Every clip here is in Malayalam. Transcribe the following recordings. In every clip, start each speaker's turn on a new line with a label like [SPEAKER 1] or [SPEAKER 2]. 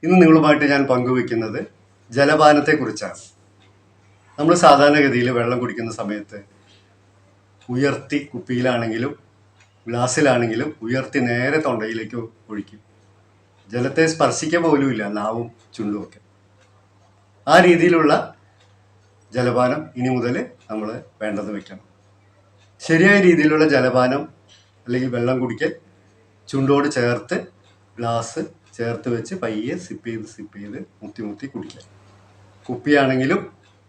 [SPEAKER 1] ഇന്ന് നിങ്ങളുമായിട്ട് ഞാൻ പങ്കുവെക്കുന്നത് ജലപാനത്തെക്കുറിച്ചാണ്. നമ്മൾ സാധാരണഗതിയിൽ വെള്ളം കുടിക്കുന്ന സമയത്ത് ഉയർത്തി കുപ്പിയിലാണെങ്കിലും ഗ്ലാസ്സിലാണെങ്കിലും ഉയർത്തി നേരെ തൊണ്ടയിലേക്ക് ഒഴിക്കും. ജലത്തെ സ്പർശിക്കുക പോലുമില്ല, നാവും ചുണ്ടുമൊക്കെ. ആ രീതിയിലുള്ള ജലപാനം ഇനി മുതൽ നമ്മൾ വേണ്ടത് വെക്കണം. ശരിയായ രീതിയിലുള്ള ജലപാനം അല്ലെങ്കിൽ വെള്ളം കുടിക്കൽ ചുണ്ടോട് ചേർത്ത് ഗ്ലാസ് ചേർത്ത് വെച്ച് പയ്യെ സിപ്പ് ചെയ്ത് മുത്തി കുടിക്കുക. കുപ്പിയാണെങ്കിലും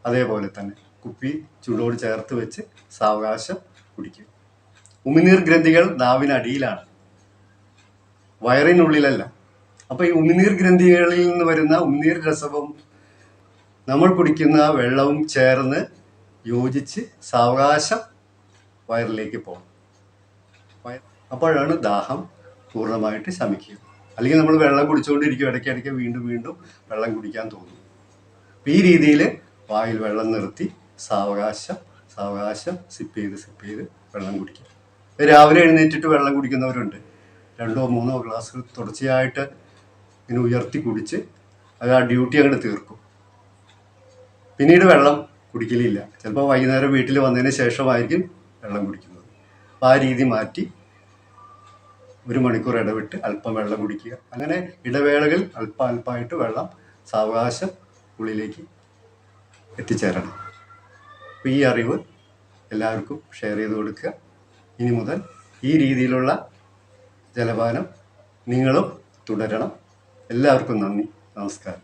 [SPEAKER 1] അതേപോലെ തന്നെ കുപ്പി ചുണ്ടോട് ചേർത്ത് വെച്ച് സാവകാശം കുടിക്കുക. ഉമിനീർ ഗ്രന്ഥികൾ നാവിനടിയിലാണ്, വയറിനുള്ളിലല്ല. അപ്പോൾ ഈ ഉമിനീർ ഗ്രന്ഥികളിൽ നിന്ന് വരുന്ന ഉമിനീർ രസവും നമ്മൾ കുടിക്കുന്ന വെള്ളവും ചേർന്ന് യോജിച്ച് സാവകാശം വയറിലേക്ക് പോകണം. അപ്പോഴാണ് ദാഹം പൂർണ്ണമായിട്ട് ശമിക്കുക. അല്ലെങ്കിൽ നമ്മൾ വെള്ളം കുടിച്ചുകൊണ്ടിരിക്കും, ഇടയ്ക്കിടയ്ക്ക് വീണ്ടും വെള്ളം കുടിക്കാൻ തോന്നും. അപ്പം ഈ രീതിയിൽ വായിൽ വെള്ളം നിർത്തി സാവകാശം സിപ്പ് ചെയ്ത് വെള്ളം കുടിക്കുക. രാവിലെ എഴുന്നേറ്റിട്ട് വെള്ളം കുടിക്കുന്നവരുണ്ട്. 2-3 ഗ്ലാസ് തുടർച്ചയായിട്ട് ഇങ്ങനെ ഉയർത്തി കുടിച്ച് അത് ആ ഡ്യൂട്ടി അങ്ങോട്ട് തീർക്കും. പിന്നീട് വെള്ളം കുടിക്കലില്ല. ചിലപ്പോൾ വൈകുന്നേരം വീട്ടിൽ വന്നതിന് ശേഷമായിരിക്കും വെള്ളം കുടിക്കുന്നത്. അപ്പോൾ ആ രീതി മാറ്റി 1 മണിക്കൂർ ഇടവിട്ട് അല്പം വെള്ളം കുടിക്കുക. അങ്ങനെ ഇടവേളകൾ അല്പമായിട്ട് വെള്ളം സാവകാശം ഉള്ളിലേക്ക് എത്തിച്ചേരണം. അപ്പോൾ ഈ അറിവ് എല്ലാവർക്കും ഷെയർ ചെയ്ത് കൊടുക്കുക. ഇനി മുതൽ ഈ രീതിയിലുള്ള ജലപാനം നിങ്ങളും തുടരണം. എല്ലാവർക്കും നന്ദി, നമസ്കാരം.